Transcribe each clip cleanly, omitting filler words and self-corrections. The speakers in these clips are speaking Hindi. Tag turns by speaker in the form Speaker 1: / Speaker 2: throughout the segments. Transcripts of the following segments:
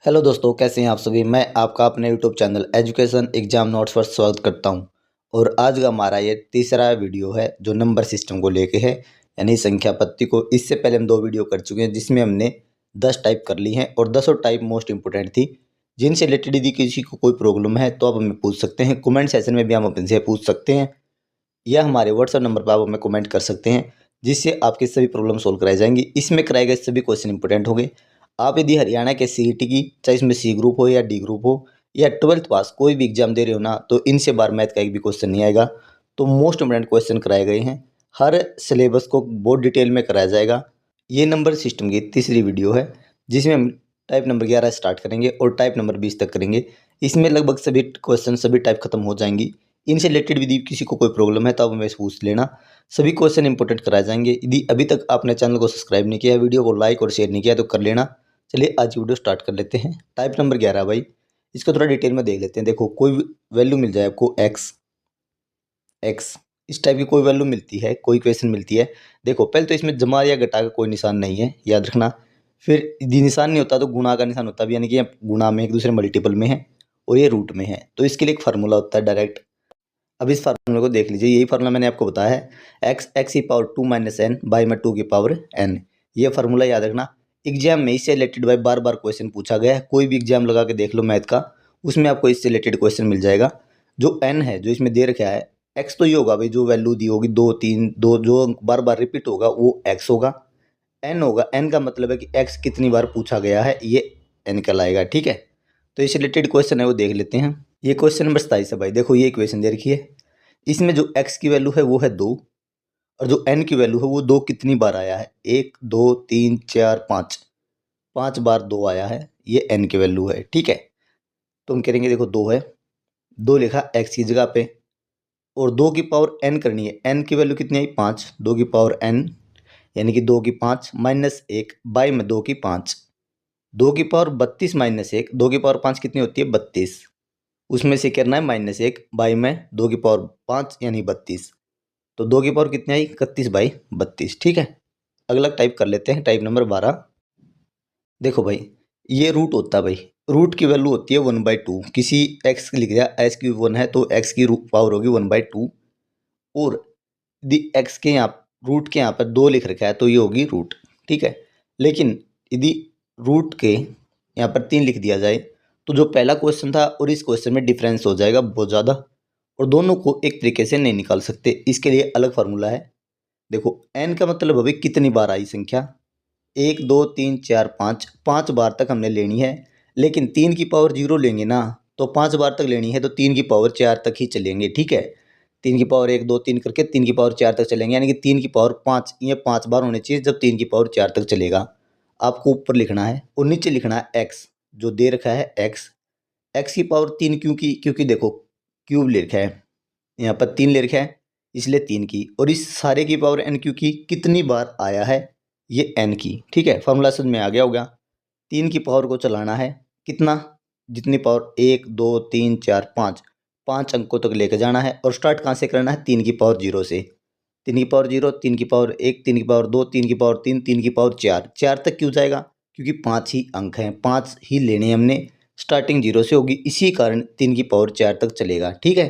Speaker 1: हेलो दोस्तों, कैसे हैं आप सभी। मैं आपका अपने YouTube channel education exam notes पर स्वागत करता हूं। और आज का हमारा ये तीसरा वीडियो है जो नंबर सिस्टम को लेके है, यानी संख्या पत्ती को। इससे पहले हम 2 वीडियो कर चुके हैं जिसमें हमने 10 टाइप कर ली हैं और 10 टाइप मोस्ट इंपोर्टेंट थी, जिनसे रिलेटेड यदि किसी को कोई प्रॉब्लम है तो आप हमें पूछ सकते हैं। कमेंट सेशन में भी हम अपने से पूछ सकते हैं या हमारे व्हाट्सएप नंबर पर आप हमें कमेंट कर सकते हैं, जिससे आपकी सभी प्रॉब्लम सोल्व कराई जाएंगी। इसमें कराए गए सभी क्वेश्चन इंपोर्टेंट होंगे। आप यदि हरियाणा के सीईटी की, चाहे इसमें सी ग्रुप हो या डी ग्रुप हो या 12th पास कोई भी एग्जाम दे रहे हो ना, तो इनसे बार मैथ का एक भी क्वेश्चन नहीं आएगा। तो मोस्ट इंपोर्टेंट क्वेश्चन कराए गए हैं। हर सिलेबस को बहुत डिटेल में कराया जाएगा। ये नंबर सिस्टम की तीसरी वीडियो है जिसमें हम टाइप नंबर 11 स्टार्ट करेंगे और टाइप नंबर 20 तक करेंगे। इसमें लगभग सभी क्वेश्चन, सभी टाइप खत्म हो जाएंगी। इनसे रिलेटेड यदि किसी को कोई प्रॉब्लम है तो आप हमें पूछ लेना। सभी क्वेश्चन इंपोर्टेंट कराए जाएंगे। यदि अभी तक आपने चैनल को सब्सक्राइब नहीं किया, वीडियो को लाइक और शेयर नहीं किया तो कर लेना। चलिए आज वीडियो स्टार्ट कर लेते हैं। टाइप नंबर 11 भाई, इसको थोड़ा डिटेल में देख लेते हैं। देखो, कोई वैल्यू मिल जाए आपको एक्स, इस टाइप की कोई वैल्यू मिलती है, कोई क्वेश्चन मिलती है। देखो, पहले तो इसमें जमा या घटा का कोई निशान नहीं है, याद रखना। फिर यदि निशान नहीं होता तो गुणा का निशान होता है, यानी कि ये गुणा में एक दूसरे मल्टीपल में है और ये रूट में है, तो इसके लिए एक फार्मूला होता है डायरेक्ट। अब इस फार्मूले को देख लीजिए। यही फार्मूला मैंने आपको बताया है, एक्स की पावर 2 माइनस एन बाई में 2 की पावर एन। ये फार्मूला याद रखना। एग्जाम में इससे रिलेटेड भाई बार बार क्वेश्चन पूछा गया है। कोई भी एग्जाम लगा के देख लो मैथ का, उसमें आपको इससे रिलेटेड क्वेश्चन मिल जाएगा। जो एन है, जो इसमें दे रखा है, एक्स तो ये होगा भाई, जो वैल्यू दी होगी 2 3 2, जो बार बार रिपीट होगा वो एक्स होगा। एन होगा, एन का मतलब है कि एक्स कितनी बार पूछा गया है, ये एन कहलाएगा। ठीक है, तो इससे रिलेटेड क्वेश्चन है वो देख लेते हैं। ये क्वेश्चन नंबर 27 है भाई। देखो, ये इक्वेशन दे रखी है। इसमें जो x की वैल्यू है वो है 2 और जो n की वैल्यू है वो 2 कितनी बार आया है, 1 2 3 4 5, 5 बार 2 आया है। ये n की वैल्यू है। ठीक है, तो हम करेंगे, देखो 2 है, 2 लिखा x की जगह पे और 2 की पावर n करनी है। n की वैल्यू कितनी आई, 5, 2 की पावर n यानी कि 2 की 5 माइनस 1 बाई में 2 की 5, 2 की पावर 32 माइनस 1, 2 की पावर 5 कितनी होती है, 32। उसमें से करना है माइनस 1 बाई में 2 की पावर 5 यानी 32। तो 2 की पावर कितनी आई, 31/32। ठीक है, अगला टाइप कर लेते हैं, टाइप नंबर 12। देखो भाई, ये रूट होता है भाई। रूट की वैल्यू होती है 1/2। किसी एक्स लिख दिया, एक्स की 1 है तो एक्स की पावर होगी 1/2। और यदि एक्स के यहाँ, रूट के यहाँ पर 2 लिख रखा है तो ये होगी रूट। ठीक है, लेकिन यदि रूट के यहाँ पर 3 लिख दिया जाए तो जो पहला क्वेश्चन था और इस क्वेश्चन में डिफरेंस हो जाएगा बहुत ज़्यादा, और दोनों को एक तरीके से नहीं निकाल सकते। इसके लिए अलग फार्मूला है। देखो, n का मतलब अभी कितनी बार आई संख्या, 1 2 3 4 5, 5 बार तक हमने लेनी है। लेकिन 3 की पावर 0 लेंगे ना, तो 5 बार तक लेनी है तो 3 की पावर 4 तक ही चलेंगे। ठीक है, 3 की पावर 1 2 3 करके 3 की पावर 4 तक चलेंगे, यानी कि 3 की पावर 5, ये 5 बार होने चाहिए जब 3 की पावर 4 तक चलेगा। आपको ऊपर लिखना है और नीचे लिखना है एक्स, जो दे रखा है एक्स। एक्स की पावर 3 क्यों की, क्योंकि देखो क्यूब ले रखा है, यहाँ पर 3 ले रखा है इसलिए 3 की, और इस सारे की पावर n क्यू की कितनी बार आया है, ये n की। ठीक है, फॉर्मूला समझ में आ गया होगा। 3 की पावर को चलाना है कितना, जितनी पावर 1 2 3 4 5, 5 अंकों तक लेकर जाना है। और स्टार्ट कहाँ से करना है, 3 की पावर 0 से। 3 की पावर 0, 3 की पावर 1, 3 की पावर 2, 3 की पावर 3, 3 की पावर 4, 4 तक क्यों जाएगा, क्योंकि 5 ही अंक हैं, 5 ही लेने हैं हमने। स्टार्टिंग 0 से होगी, इसी कारण 3 की पावर 4 तक चलेगा। ठीक है,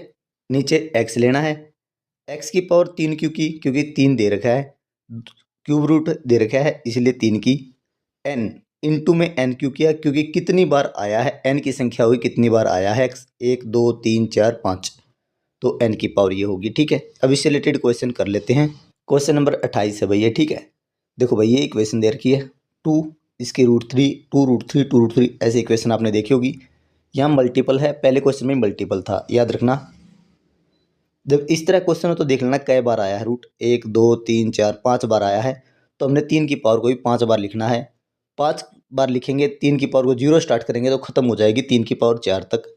Speaker 1: नीचे x लेना है। x की पावर 3 क्योंकि 3 दे रखा है, क्यूब रूट दे रखा है इसलिए 3 की। n इंटू में n क्यों किया, क्योंकि कितनी बार आया है, n की संख्या हुई कितनी बार आया है x, 1 2 3 4 5, तो n की पावर ये होगी। ठीक है, अब इससे रिलेटेड क्वेश्चन कर लेते हैं। क्वेश्चन नंबर 28 है भैया। ठीक है, देखो भाई, ये इक्वेशन दे रखी है 2, इसकी √3, 2√3 2√3, ऐसे इक्वेशन आपने देखी होगी। यहाँ मल्टीपल है, पहले क्वेश्चन में मल्टीपल था, याद रखना। जब इस तरह क्वेश्चन हो तो देख लेना कई बार आया है रूट, 1 2 3 4 5 बार आया है। तो हमने 3 की पावर को भी 5 बार लिखना है। 5 बार लिखेंगे, 3 की पावर को 0 स्टार्ट करेंगे तो खत्म हो जाएगी 3 की पावर 4 तक,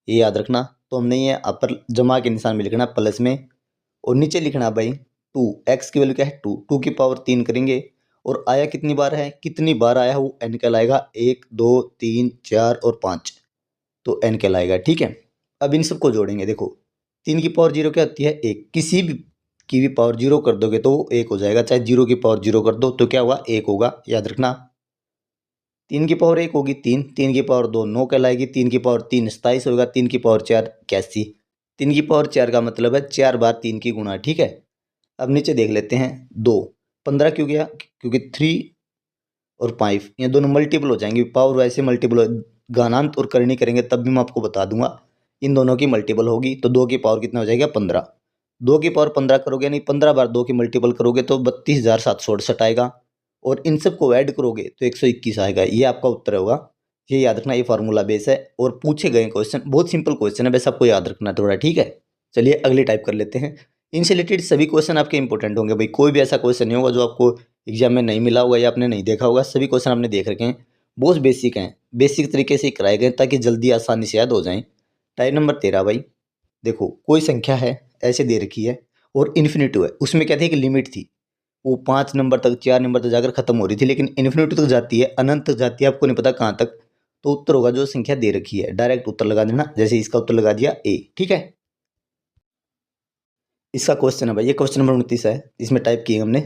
Speaker 1: ये याद रखना। तो हमने ये अपर जमा के निशान में लिखना प्लस में, और नीचे लिखना भाई 2, एक्स की वैल्यू क्या है 2, 2 की पावर 3 करेंगे और आया कितनी बार है, कितनी बार आया है वो n कहलाएगा, 1 2 3 4 और 5, तो n कहलाएगा। ठीक है, अब इन सबको जोड़ेंगे। देखो, 3 की पावर 0 क्या होती है, 1, किसी भी की भी पावर 0 कर दोगे तो वो 1 हो जाएगा, चाहे 0 की पावर 0 कर दो तो क्या होगा, 1 होगा, याद रखना। 3 की पावर 1 होगी 3, 3 की पावर 2 9 कहलाएगी, 3 की पावर 3 27 होगा, 3 की पावर 4 81। 3 की पावर 4 का मतलब है 4 बार 3 की गुणा, ठीक है। अब नीचे देख लेते हैं 2, 15 क्यों गया, क्योंकि 3 और 5 ये दोनों मल्टीपल हो जाएंगे, पावर वैसे मल्टीपल हो, घातांक और करनी करेंगे तब भी मैं आपको बता दूंगा, इन दोनों की मल्टीपल होगी तो 2 की पावर कितना हो जाएगा 15। 2 की पावर 15 करोगे, यानी 15 बार 2 की मल्टीपल करोगे तो 32,768 आएगा, और इन सब को ऐड करोगे तो 121 आएगा। ये आपका उत्तर होगा, ये याद रखना, ये फार्मूला बेस है और पूछे गए क्वेश्चन बहुत सिंपल क्वेश्चन है, बस आपको याद रखना थोड़ा, ठीक है। चलिए अगली टाइप कर लेते हैं। इनसे रिलेटेड सभी क्वेश्चन आपके इंपॉर्टेंट होंगे भाई, कोई भी ऐसा क्वेश्चन नहीं होगा जो आपको एग्जाम में नहीं मिला होगा या आपने नहीं देखा होगा, सभी क्वेश्चन आपने देख रखे हैं, बहुत बेसिक हैं, बेसिक तरीके से कराए गए ताकि जल्दी आसानी से याद हो जाएं। टाइप नंबर 13 भाई, देखो कोई संख्या है ऐसे दे रखी है और इन्फिनिटी है, उसमें क्या थी कि लिमिट थी, वो 5 नंबर तक 4 नंबर तक जाकर खत्म हो रही थी, लेकिन इन्फिनिटी तक जाती है, अनंत तक जाती है, आपको नहीं पता कहाँ तक। तो उत्तर होगा जो संख्या दे रखी है, डायरेक्ट उत्तर लगा देना, जैसे इसका उत्तर लगा दिया ए, ठीक है। इसका क्वेश्चन है भाई, ये क्वेश्चन नंबर 29 है, इसमें टाइप किए हमने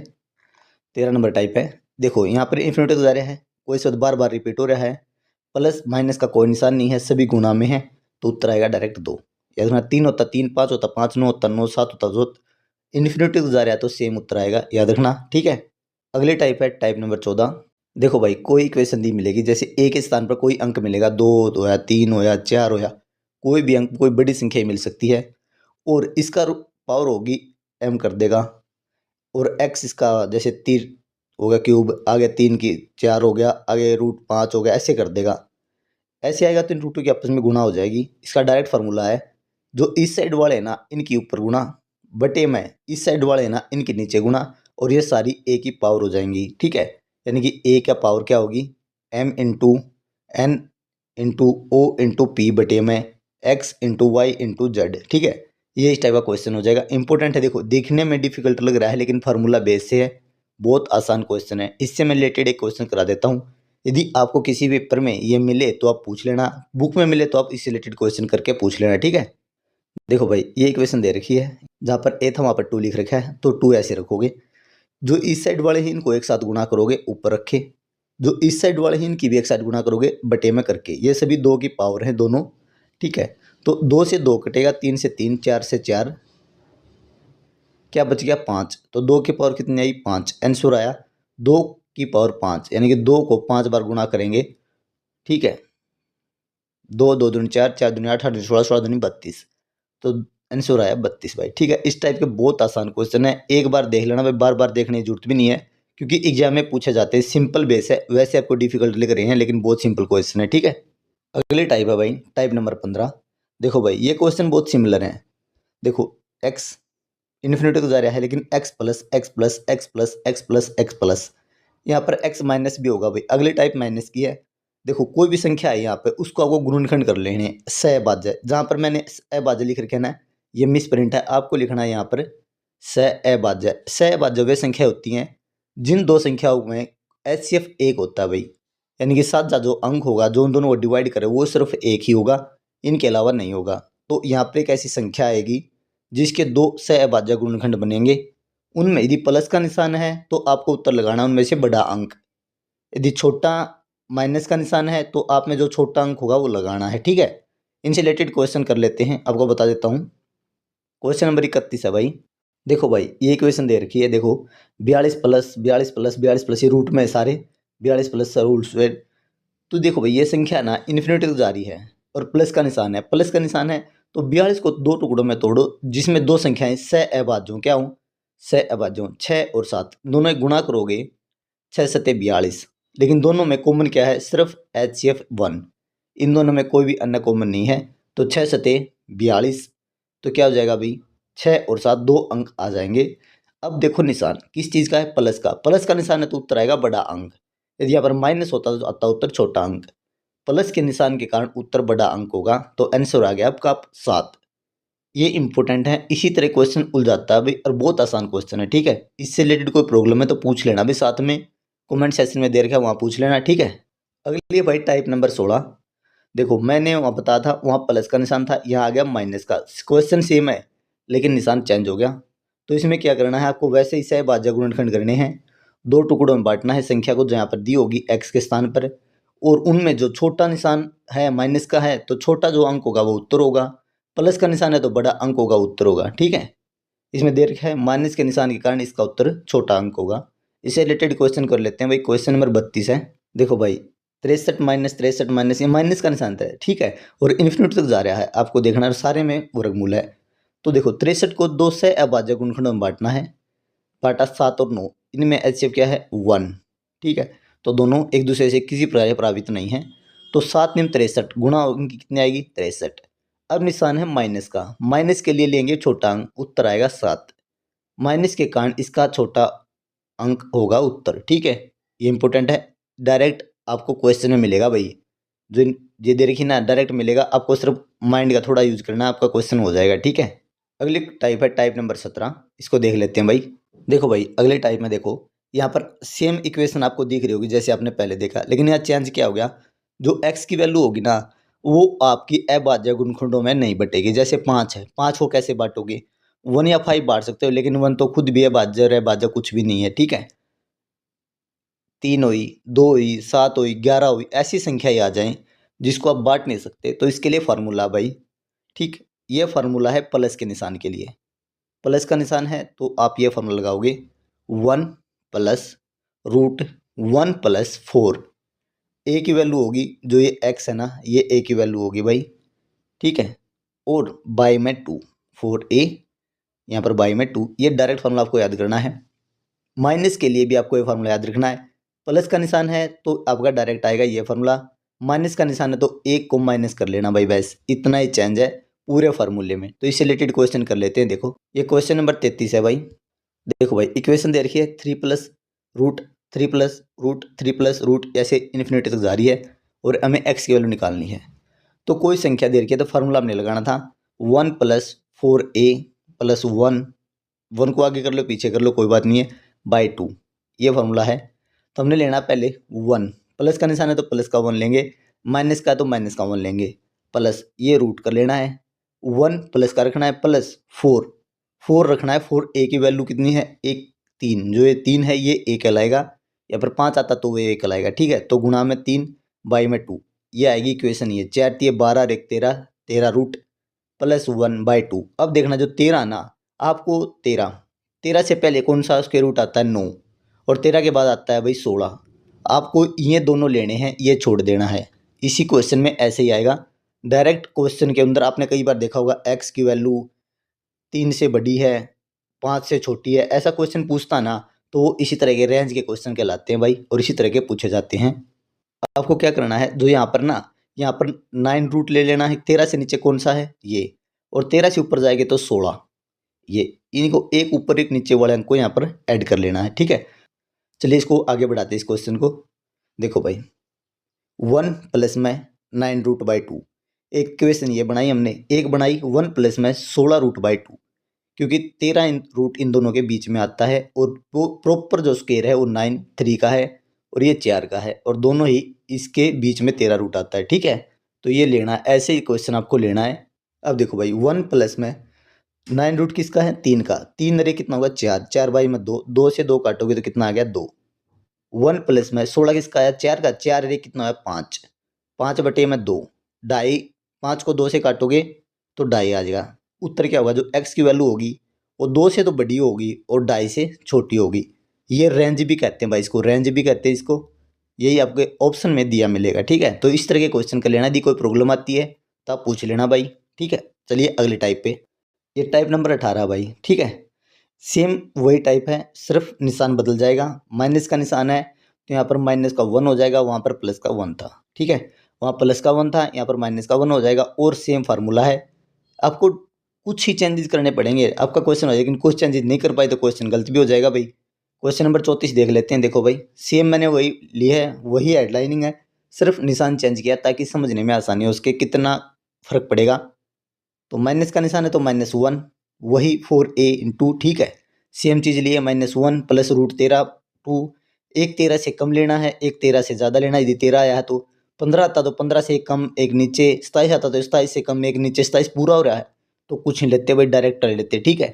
Speaker 1: 13 नंबर टाइप है। देखो यहाँ पर इन्फिनिटी तक जा रहा है, कोई शब्द बार बार रिपीट हो रहा है, प्लस माइनस का कोई निशान नहीं है, सभी गुणा में है, तो उत्तर आएगा डायरेक्ट 2। याद रखना 3 होता 3, 5 होता 5, 9 होता 9, 7 होता 2, इन्फिनिटी तक जा रहा है तो सेम उत्तर आएगा, याद रखना, ठीक है। अगली टाइप है टाइप नंबर 14। देखो भाई कोई इक्वेशन दी मिलेगी, जैसे ए के स्थान पर कोई अंक मिलेगा, 2 हो या 3 हो या 4 हो या कोई भी अंक, कोई बड़ी संख्या मिल सकती है, और इसका पावर होगी m कर देगा, और x इसका जैसे तीर हो गया क्यूब, आगे 3 की 4 हो गया, आगे √5 हो गया, ऐसे कर देगा, ऐसे आएगा तो इन रूटों की आपस में गुणा हो जाएगी। इसका डायरेक्ट फार्मूला है, जो इस साइड वाले हैं ना इनके ऊपर गुणा, बटे में इस साइड वाले हैं ना इनके नीचे गुणा, और ये सारी ए की पावर हो जाएंगी, ठीक है। यानी कि ए का पावर क्या होगी, m into N into O into P बटे में x into Y into Z, ठीक है। ये इस टाइप का क्वेश्चन हो जाएगा, इंपॉर्टेंट है। देखो देखने में डिफिकल्ट लग रहा है लेकिन फार्मूला बेस से है, बहुत आसान क्वेश्चन है। इससे मैं रिलेटेड एक क्वेश्चन करा देता हूँ, यदि आपको किसी पेपर में ये मिले तो आप पूछ लेना, बुक में मिले तो आप इससे रिलेटेड क्वेश्चन करके पूछ लेना, ठीक है। देखो भाई ये इक्वेशन दे रखी है, जहाँ पर ए था वहाँ पर 2 लिख रखा है, तो 2 ऐसे रखोगे, जो इस साइड वाले ही इनको एक साथ गुणा करोगे ऊपर रखे, जो इस साइड वाले ही इनकी भी एक साइड गुणा करोगे बटे में करके, ये सभी 2 की पावर है दोनों, ठीक है। तो 2 से 2 कटेगा, 3 से 3, 4 से 4, क्या बच गया 5, तो 2 की पावर कितनी आई 5, आंसर आया 2 की पावर 5, यानी कि 2 को 5 बार गुणा करेंगे, ठीक है। 2 2 दूनी 4, 4 दूनी 8, 8 दूनी 16, 16 दूनी 32, तो आंसर आया 32 भाई, ठीक है। इस टाइप के बहुत आसान क्वेश्चन है, एक बार देख लेना भाई, बार बार देखने की जरूरत भी नहीं है, क्योंकि एग्जाम में पूछे जाते हैं, सिंपल बेस है, वैसे आपको डिफिकल्ट लग रहे हैं लेकिन बहुत सिंपल क्वेश्चन है, ठीक है। अगली टाइप है भाई टाइप नंबर 15। देखो भाई ये क्वेश्चन बहुत सिमिलर है, देखो एक्स इन्फिनिटी को जा रहा है, लेकिन x plus x plus x plus x plus x plus, यहाँ पर एक्स माइनस भी होगा भाई, अगली टाइप माइनस की है। देखो कोई भी संख्या है यहाँ पे, उसको आपको गुणनखंड कर लेने हैं, सहभाज्य, जहाँ पर मैंने अभाज्य लिख रखे ना, ये मिस प्रिंट है, आपको लिखना है यहाँ पर सहभाज्य। सहभाज्य वे संख्या होती हैं जिन दो संख्याओं में HCF एक होता है भाई, यानी कि साथ जो अंक होगा जो उन दोनों को डिवाइड करे वो सिर्फ एक ही होगा, इनके अलावा नहीं होगा। तो यहाँ पर एक ऐसी संख्या आएगी जिसके 2 सहभाज्य गुणनखंड बनेंगे, उनमें यदि प्लस का निशान है तो आपको उत्तर लगाना उनमें से बड़ा अंक, यदि छोटा माइनस का निशान है तो आप में जो छोटा अंक होगा वो लगाना है, ठीक है। इनसे रिलेटेड क्वेश्चन कर लेते हैं, आपको बता देता हूँ। क्वेश्चन नंबर 31 है भाई, देखो भाई ये इक्वेशन दे रखी है, देखो 42 प्लस 42 प्लस 42 प्लस, ये रूट में है सारे, 42 प्लस रूट स्क्वायर। तो देखो भाई ये संख्या ना इन्फिनिटी तक जा रही है और प्लस का निशान है, प्लस का निशान है, तो 42 को 2 टुकड़ों में तोड़ो जिसमें 2 संख्याएं सहअभाज्य, क्या हूँ सहअभाज्य, 6 और 7 दोनों एक गुणा करोगे, 6 सत्ते 42, लेकिन दोनों में कॉमन क्या है, सिर्फ HCF 1, इन दोनों में कोई भी अन्य कॉमन नहीं है, तो 6 सत्ते 42, तो क्या हो जाएगा भाई 6 और 7 2 अंक आ जाएंगे। अब देखो निशान किस चीज़ का है, प्लस का, प्लस का निशान है तो उत्तर आएगा बड़ा अंक, यदि यहाँ पर माइनस होता तो आता उत्तर छोटा अंक, प्लस के निशान के कारण उत्तर बड़ा अंक होगा, तो आंसर आ गया आपका 7। ये इंपॉर्टेंट है, इसी तरह क्वेश्चन उलझाता है भाई, और बहुत आसान क्वेश्चन है, ठीक है। इससे रिलेटेड कोई प्रॉब्लम है तो पूछ लेना भाई, साथ में कमेंट सेक्शन में दे रखा है वहाँ पूछ लेना, ठीक है। अगली भाई टाइप नंबर 16। देखो मैंने वहाँ बताया था वहाँ प्लस का निशान था, यहाँ आ गया माइनस का, क्वेश्चन सेम है लेकिन निशान चेंज हो गया। तो इसमें क्या करना है आपको, वैसे ही सहभाज्य गुणनखंड करने हैं, 2 टुकड़ों में बांटना है संख्या को, जहाँ पर दी होगी एक्स के स्थान पर, और उनमें जो छोटा निशान है माइनस का है तो छोटा जो अंक होगा वो उत्तर होगा, प्लस का निशान है तो बड़ा अंक होगा उत्तर होगा। ठीक है, इसमें दे रखा है माइनस के निशान के कारण इसका उत्तर छोटा अंक होगा। इससे रिलेटेड क्वेश्चन कर लेते हैं भाई। क्वेश्चन नंबर 32 है। देखो भाई 63 माइनस 63 माइनस, ये माइनस का निशान है। ठीक है, और इन्फिनिटी तक जा रहा है, आपको देखना है सारे में वर्गमूल है। तो देखो 63 को 2 से अभाज्य गुणनखंडों में बांटना है, बांटा 7 और 9, इनमें एचसीएफ क्या है 1। ठीक है, तो दोनों एक दूसरे से किसी प्रकार प्रभावित नहीं है। तो 7 नियम 63 गुणा इनकी कितनी आएगी 63। अब निशान है माइनस का, माइनस के लिए लेंगे छोटा अंक, उत्तर आएगा 7। माइनस के कारण इसका छोटा अंक होगा उत्तर। ठीक है, ये इंपॉर्टेंट है, डायरेक्ट आपको क्वेश्चन में मिलेगा भाई। जो ये दे रखी ना डायरेक्ट मिलेगा, आपको सिर्फ माइंड का थोड़ा यूज करना है, आपका क्वेश्चन हो जाएगा। ठीक है, अगली टाइप है टाइप नंबर 17, इसको देख लेते हैं भाई। देखो भाई अगले टाइप में देखो, यहाँ पर सेम इक्वेशन आपको दिख रही होगी जैसे आपने पहले देखा, लेकिन यहाँ चेंज क्या हो गया, जो x की वैल्यू होगी ना वो आपकी अभाज्य गुणनखंडों में नहीं बटेगी। जैसे 5 है, 5 को कैसे बांटोगे, 1 या 5 बांट सकते हो, लेकिन 1 तो खुद भी अभाज्य और अभाज्य कुछ भी नहीं है। ठीक है, 3 हुई, 2 हुई, 7 हुई, 11 हुई, ऐसी संख्या ही आ जाए जिसको आप बांट नहीं सकते, तो इसके लिए फार्मूला भाई। ठीक, ये फार्मूला है प्लस के निशान के लिए। प्लस का निशान है तो आप ये फार्मूला लगाओगे 1 प्लस रूट 1 प्लस 4। ए की वैल्यू होगी जो ये एक्स है ना, ये ए की वैल्यू होगी भाई। ठीक है, और बाई में 2, 4a, यहाँ पर बाई में 2। ये डायरेक्ट फार्मूला आपको याद करना है। माइनस के लिए भी आपको ये फार्मूला याद रखना है। प्लस का निशान है तो आपका डायरेक्ट आएगा ये फार्मूला, माइनस का निशान है तो एक को माइनस कर लेना भाई, बस इतना ही चेंज है पूरे फार्मूले में। तो इससे रिलेटेड क्वेश्चन कर लेते हैं। देखो ये क्वेश्चन नंबर 33 है भाई। देखो भाई इक्वेशन दे रखी है 3 plus root 3 plus root 3 plus root, ऐसे इन्फिनिटी तक जा रही है और हमें एक्स की वैल्यू निकालनी है। तो कोई संख्या दे रखी है तो फार्मूला हमने लगाना था 1 प्लस 4a प्लस 1 को आगे कर लो पीछे कर लो कोई बात नहीं है, बाई 2, ये फार्मूला है। तो हमने लेना पहले 1, प्लस का निशान है तो प्लस का 1 लेंगे, माइनस का तो माइनस का 1 लेंगे, प्लस ये रूट कर लेना है, 1 प्लस का रखना है प्लस 4 रखना है। 4a की वैल्यू कितनी है 1 3, जो ये 3 है ये a कहलाएगा, या फिर 5 आता तो वो a कहलाएगा। ठीक है, तो गुणा में 3 बाई में 2, ये आएगी इक्वेशन। ये 4 3 12 और 1 13, 13 रूट प्लस 1 बाई 2। अब देखना जो 13 ना, आपको 13 से पहले कौन सा स्क्वायर रूट आता है 9, और 13 के बाद आता है भाई 16। आपको ये दोनों लेने हैं, ये छोड़ देना है। इसी क्वेश्चन में ऐसे ही आएगा। डायरेक्ट क्वेश्चन के अंदर आपने कई बार देखा होगा x की वैल्यू 3 से बड़ी है 5 से छोटी है, ऐसा क्वेश्चन पूछता ना तो वो इसी तरह के रेंज के क्वेश्चन कहलाते हैं भाई, और इसी तरह के पूछे जाते हैं। आपको क्या करना है, जो यहाँ पर ना, यहाँ पर 9 रूट ले लेना है। 13 से नीचे कौन सा है ये, और 13 से ऊपर जाएंगे तो 16, ये इनको एक ऊपर एक नीचे वाले अंक को यहाँ पर ऐड कर लेना है। ठीक है, चलिए इसको आगे बढ़ाते हैं इस क्वेश्चन को। देखो भाई 1 प्लस में 9 रूट बाई 2, एक क्वेश्चन ये बनाई हमने, एक बनाई 1 प्लस में 16 रूट बाई 2, क्योंकि 13 रूट इन दोनों के बीच में आता है, और वो प्रॉपर जो स्क्वायर है वो 9 3 का है और ये 4 का है, और दोनों ही इसके बीच में 13 रूट आता है। ठीक है, तो ये लेना है, ऐसे ही क्वेश्चन आपको लेना है। अब देखो भाई 1 प्लस में 9 रूट किसका है 3 का, 3 रे कितना होगा 4, 4 बाई में 2, 2 से 2 काटोगे तो कितना आ गया 2। 1 प्लस में 16 किसका आया 4 का, 4 रे कितना है 5, 5 बटे में 2, ढाई, 5 को 2 से काटोगे तो ढाई आ जाएगा। उत्तर क्या होगा, जो x की वैल्यू होगी वो 2 से तो बड़ी होगी और ढाई से छोटी होगी। ये रेंज भी कहते हैं भाई, इसको रेंज भी कहते हैं इसको, यही आपके ऑप्शन में दिया मिलेगा। ठीक है, तो इस तरह के क्वेश्चन कर लेना, यदि कोई प्रॉब्लम आती है तो आप पूछ लेना भाई। ठीक है, चलिए अगले टाइप पे, ये टाइप नंबर 18 भाई। ठीक है, सेम वही टाइप है, सिर्फ निशान बदल जाएगा। माइनस का निशान है तो यहाँ पर माइनस का 1 हो जाएगा, वहाँ पर प्लस का 1 था। ठीक है, वहाँ प्लस का 1 था, यहाँ पर माइनस का 1 हो जाएगा, और सेम फार्मूला है। आपको कुछ ही चेंजेस करने पड़ेंगे, आपका क्वेश्चन हो जाएगा, लेकिन कुछ चेंजेस नहीं कर पाए तो क्वेश्चन गलत भी हो जाएगा भाई। क्वेश्चन नंबर 34 देख लेते हैं। देखो भाई सेम मैंने वही ली है, वही हेडलाइनिंग है, सिर्फ निशान चेंज किया ताकि समझने में आसानी हो, उसके कितना फर्क पड़ेगा। तो माइनस का निशान है तो -1, वही 4a इंटू। ठीक है, सेम चीज़ लिए -1 प्लस रूट 13 2, एक 13 से कम लेना है, एक 13 से ज़्यादा लेना है। यदि 13 आया है तो 15 आता तो 15 से एक कम एक नीचे, 27 आता तो 27 से कम एक नीचे, 27 पूरा हो रहा है तो कुछ नहीं लेते भाई, डायरेक्ट ले लेते। ठीक है,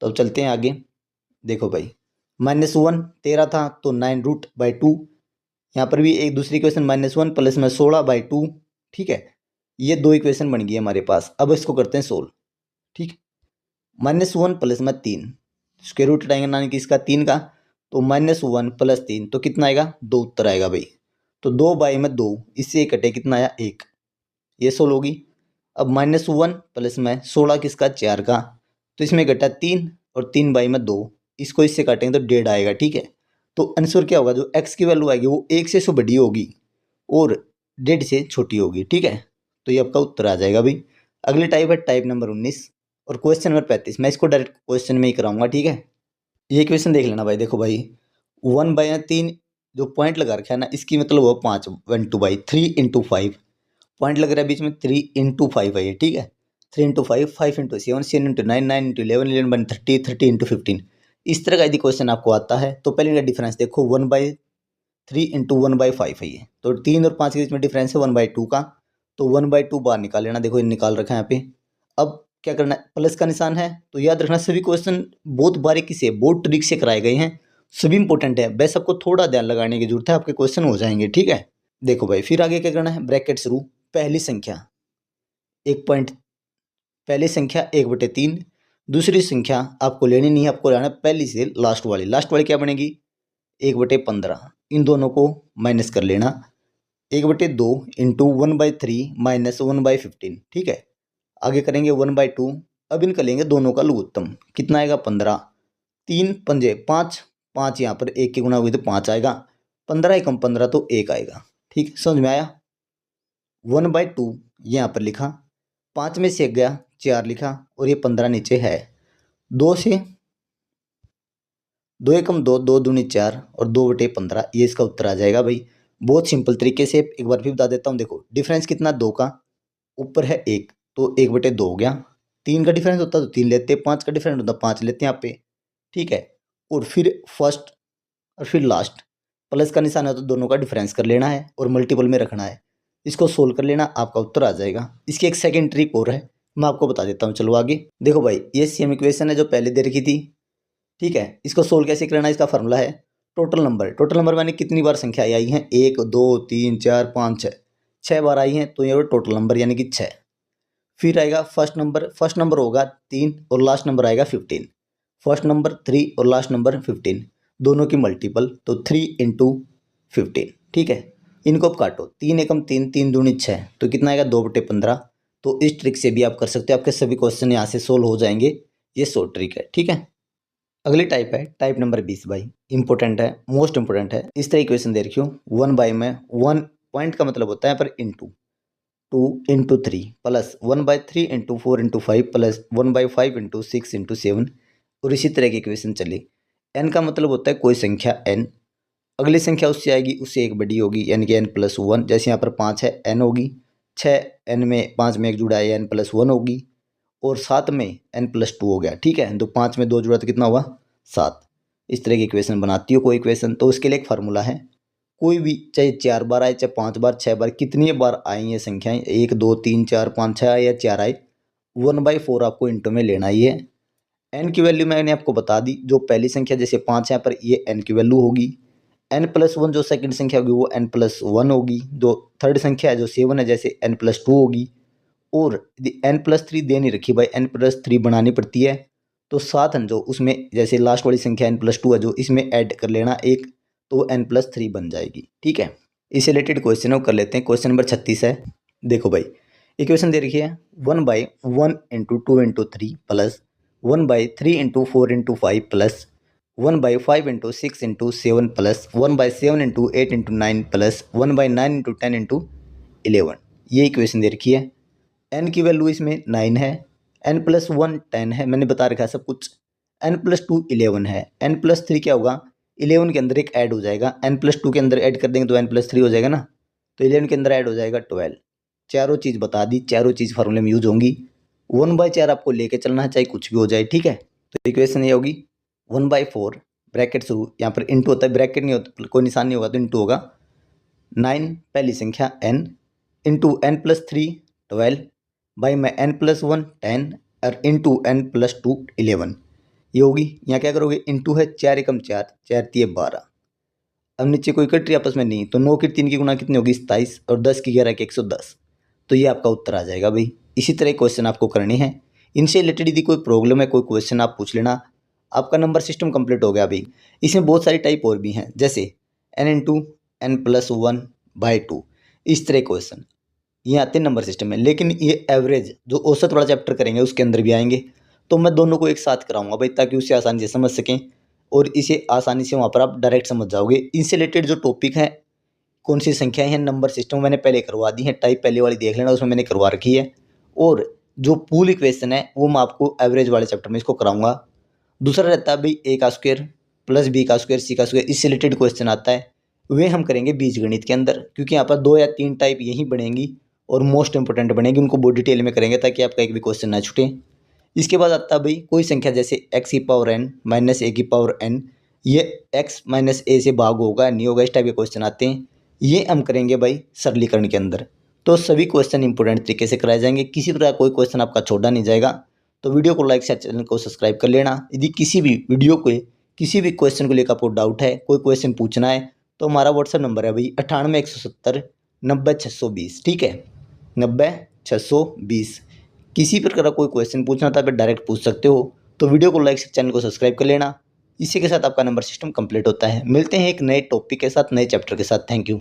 Speaker 1: तो अब चलते हैं आगे। देखो भाई -1 13 था तो 9 रूट बाई 2, यहाँ पर भी एक दूसरी इक्वेशन -1 प्लस में 16/2, ठीक है। ये दो इक्वेशन बन गई हमारे पास। अब इसको करते हैं सोल्व, ठीक। -1 प्लस में 3, स्क्वायर रूट हटाएंगे ना किसका, 3 का, तो -1 प्लस 3 तो कितना आएगा, 2 उत्तर आएगा भाई। तो 2/2, इससे एक कटे कितना आया, 1। ये सोल्व होगी। अब -1 प्लस में 16 किसका, 4 का, तो इसमें घटा 3 और 3/2, इसको इससे काटेंगे तो 1.5 आएगा, ठीक है। तो आंसर क्या होगा, जो x की वैल्यू आएगी वो 1 से बड़ी होगी और 1.5 से छोटी होगी, ठीक है। तो ये आपका उत्तर आ जाएगा भाई। अगली टाइप है टाइप नंबर 19 और क्वेश्चन नंबर 35। मैं इसको डायरेक्ट क्वेश्चन में ही कराऊंगा, ठीक है। ये क्वेश्चन देख लेना भाई। देखो भाई 1/3 जो पॉइंट लगा रखा है ना, इसकी मतलब वो 5 1/3 × 5 पॉइंट लग रहा है बीच में, 3 × 5 है ये, ठीक है। 3 × 5, 5 × 7, 7 × 9, 9 × 11, 11 30, 30 × 15। इस तरह का यदि क्वेश्चन आपको आता है तो पहले इनका डिफरेंस देखो, 1/3 × 1/5 है ये, तो 3 और 5 के बीच में डिफरेंस है 1/2 का, तो 1/2 बाहर निकाल लेना। देखो ये निकाल रखा है यहाँ पे। अब क्या करना है, प्लस का निशान है, तो याद रखना सभी क्वेश्चन बहुत बारीकी से, बहुत ट्रिक से कराए गए हैं, सभी इंपॉर्टेंट है। बस आपको थोड़ा ध्यान लगाने की जरूरत है, आपके क्वेश्चन हो जाएंगे, ठीक है। देखो भाई फिर आगे क्या करना है, ब्रैकेट शुरू, पहली संख्या 1 पहली संख्या 1/3, दूसरी संख्या आपको लेनी नहीं है, आपको लेना है पहली से लास्ट वाली। लास्ट वाली क्या बनेगी, 1/15। इन दोनों को माइनस कर लेना, 1/2 × 1/3 - 1/15, ठीक है। आगे करेंगे 1/2। अब इनका लेंगे दोनों का लघुत्तम, कितना आएगा, 15। 3 पंजे 5, 5 यहाँ पर 1 की गुणा हुई तो 5 आएगा, 15 × 15 तो 1 आएगा, ठीक। समझ में आया। 1/2 यहाँ पर लिखा, 5 में से 1 गया, 4 लिखा, और ये 15 नीचे है। 2 से 2 × 2, 2 दूनी 4 और 2/15, ये इसका उत्तर आ जाएगा भाई। बहुत सिंपल तरीके से एक बार फिर बता देता हूँ। देखो डिफरेंस कितना, 2 का, ऊपर है 1, तो 1/2 हो गया। 3 का डिफरेंस होता तो 3 लेते, 5 का डिफरेंस होता 5 लेते हैं यहाँ पे, ठीक है। और फिर फर्स्ट और फिर लास्ट, प्लस का निशान है तो दोनों का डिफरेंस कर लेना है और मल्टीपल में रखना है। इसको सोल्व कर लेना, आपका उत्तर आ जाएगा। इसकी एक सेकंड ट्रिक और है, मैं आपको बता देता हूँ। चलो आगे देखो भाई, ये सेम इक्वेशन है जो पहले दे रखी थी, ठीक है। इसको सोल्व कैसे करना है, इसका फॉर्मूला है टोटल नंबर। टोटल नंबर माने कितनी बार संख्या आई है, 1 2 3 4 5 6, 6 बार आई है, तो ये टोटल नंबर यानी कि 6। फिर आएगा फर्स्ट नंबर, फर्स्ट नंबर होगा 3 और लास्ट नंबर आएगा 15। फर्स्ट नंबर 3 और लास्ट नंबर 15, दोनों की मल्टीपल, तो 3 × 15, ठीक है। इनको अब काटो, 3 एकम 3, 3 दूनी 6, तो कितना आएगा, 2/15। तो इस ट्रिक से भी आप कर सकते हो, आपके सभी क्वेश्चन यहाँ से सोल्व हो जाएंगे। ये शॉर्ट ट्रिक है, ठीक है। अगली टाइप है टाइप नंबर 20 भाई, इंपॉर्टेंट है, मोस्ट इंपॉर्टेंट है। इस तरह इक्वेशन दे रखी हो, 1/, में 1 पॉइंट का मतलब होता है पर इंटू, 2 × 3 प्लस 1/3 × 4 × 5 प्लस 1/5 × 6 × 7, और इसी तरह की इक्वेशन चली। n का मतलब होता है कोई संख्या n, अगली संख्या उससे आएगी, उससे एक बड़ी होगी, यानी कि n+1। जैसे यहाँ पर 5 है, n होगी, 6 n में 5 में 1 जुड़ा है, n+1 होगी, और 7 में n+2 हो गया, ठीक है। तो 5 में 2 जुड़ा तो कितना हुआ, 7। इस तरह की इक्वेशन बनाती हो कोई इक्वेशन, तो उसके लिए एक फार्मूला है, कोई भी चाहे 4 बार आए, चाहे 5 बार, 6 बार, कितनी बार आई ये संख्याएं, 1 2 3 4 5 6 आए या 4 आए, 1/4 आपको इंटू में लेना ही है। n की वैल्यू मैंने आपको बता दी, जो पहली संख्या जैसे 5 है पर ये n की वैल्यू होगी, n+1 जो सेकंड संख्या होगी वो n+1 होगी, जो थर्ड संख्या है जो 7 है जैसे n+2 होगी, और यदि n+3 दे नहीं रखी भाई, n+3 बनानी पड़ती है, तो 7 जो उसमें जैसे लास्ट वाली संख्या n+2 है जो इसमें ऐड कर लेना एक, तो n+3 बन जाएगी, ठीक है। इससे रिलेटेड क्वेश्चन को कर लेते हैं। क्वेश्चन नंबर 36 है। देखो भाई इक्वेशन दे रखी है, 1/1 × 2 × 3 प्लस 1/3 × 4 × 5 प्लस 1/5 × 6 × 7 प्लस 1/7 × 8 × 9 प्लस 1/9 × 10 × 11, ये इक्वेशन दे रखी है। n की वैल्यू इसमें 9 है, n+1 10 है, मैंने बता रखा है सब कुछ, n+2 11 है, n+3 क्या होगा, 11 के अंदर एक ऐड हो जाएगा, n+2 के अंदर ऐड कर देंगे तो n+3 हो जाएगा ना, तो 11 के अंदर ऐड हो जाएगा 12। चारों चीज़ बता दी, चारों चीज़ फार्मूले में यूज होंगी। 1/4 आपको लेके चलना है, चाहे कुछ भी हो जाए, ठीक है। तो इक्वेशन ये होगी 1/4 ब्रैकेट शुरू, यहाँ पर इंटू होता है, ब्रैकेट नहीं होता, कोई निशान नहीं होगा तो इंटू होगा, 9 पहली संख्या n इंटू n+3 12 बाई में n+1 10 और इंटू n+2 11, ये होगी। यहाँ क्या करोगे, इंटू है 4 एकम 4, 4 × 12, अब नीचे कोई कट रही आपस में नहीं, तो 9 की 3 की गुना कितनी होगी 27 और 10 की 11 की 110। तो ये आपका उत्तर आ जाएगा भाई। इसी तरह क्वेश्चन आपको करने हैं। इनसे रिलेटेड यदि कोई प्रॉब्लम है, कोई क्वेश्चन आप पूछ लेना। आपका नंबर सिस्टम कंप्लीट हो गया भाई। इसमें बहुत सारी टाइप और भी हैं, जैसे n × n+1/2, इस तरह क्वेश्चन ये आते हैं नंबर सिस्टम में। लेकिन ये एवरेज जो औसत वाला चैप्टर करेंगे उसके अंदर भी आएंगे, तो मैं दोनों को एक साथ कराऊंगा भाई, ताकि उसे आसानी से समझ सकें और इसे आसानी से वहाँ पर आप डायरेक्ट समझ जाओगे। इनसे रिलेटेड जो टॉपिक है, कौन सी संख्याएं हैं, नंबर सिस्टम मैंने पहले करवा दी है, टाइप पहले वाली देख लेना, उसमें मैंने करवा रखी है। और जो पूल इक्वेशन है वो मैं आपको एवरेज वाले चैप्टर में इसको कराऊंगा। दूसरा रहता है भाई a² + b² c², इससे रिलेटेड क्वेश्चन आता है, वे हम करेंगे बीजगणित के अंदर, क्योंकि यहाँ पर 2 या 3 टाइप यही बनेंगी और मोस्ट इंपोर्टेंट बनेगी, उनको बहुत डिटेल में करेंगे ताकि आपका एक भी क्वेश्चन ना छूटे। इसके बाद आता है भाई कोई संख्या जैसे x⁻n - a⁻n, ये x - a से भाग होगा नहीं होगा, इस टाइप के क्वेश्चन आते हैं। ये हम करेंगे भाई सरलीकरण के अंदर। तो सभी क्वेश्चन इंपोर्टेंट तरीके से कराए जाएंगे, किसी तरह कोई क्वेश्चन आपका छोड़ा नहीं जाएगा। तो वीडियो को लाइक शेयर, चैनल को सब्सक्राइब कर लेना। यदि किसी भी वीडियो को, किसी भी क्वेश्चन को लेकर आपको डाउट है, कोई क्वेश्चन पूछना है, तो हमारा व्हाट्सएप नंबर है भाई 98 170 90 620, ठीक है, 90 620। किसी प्रकार का कोई क्वेश्चन पूछना था, आप डायरेक्ट पूछ सकते हो। तो वीडियो को लाइक, चैनल को सब्सक्राइब कर लेना। इसी के साथ आपका नंबर सिस्टम कंप्लीट होता है। मिलते हैं एक नए टॉपिक के साथ, नए चैप्टर के साथ। Thank you.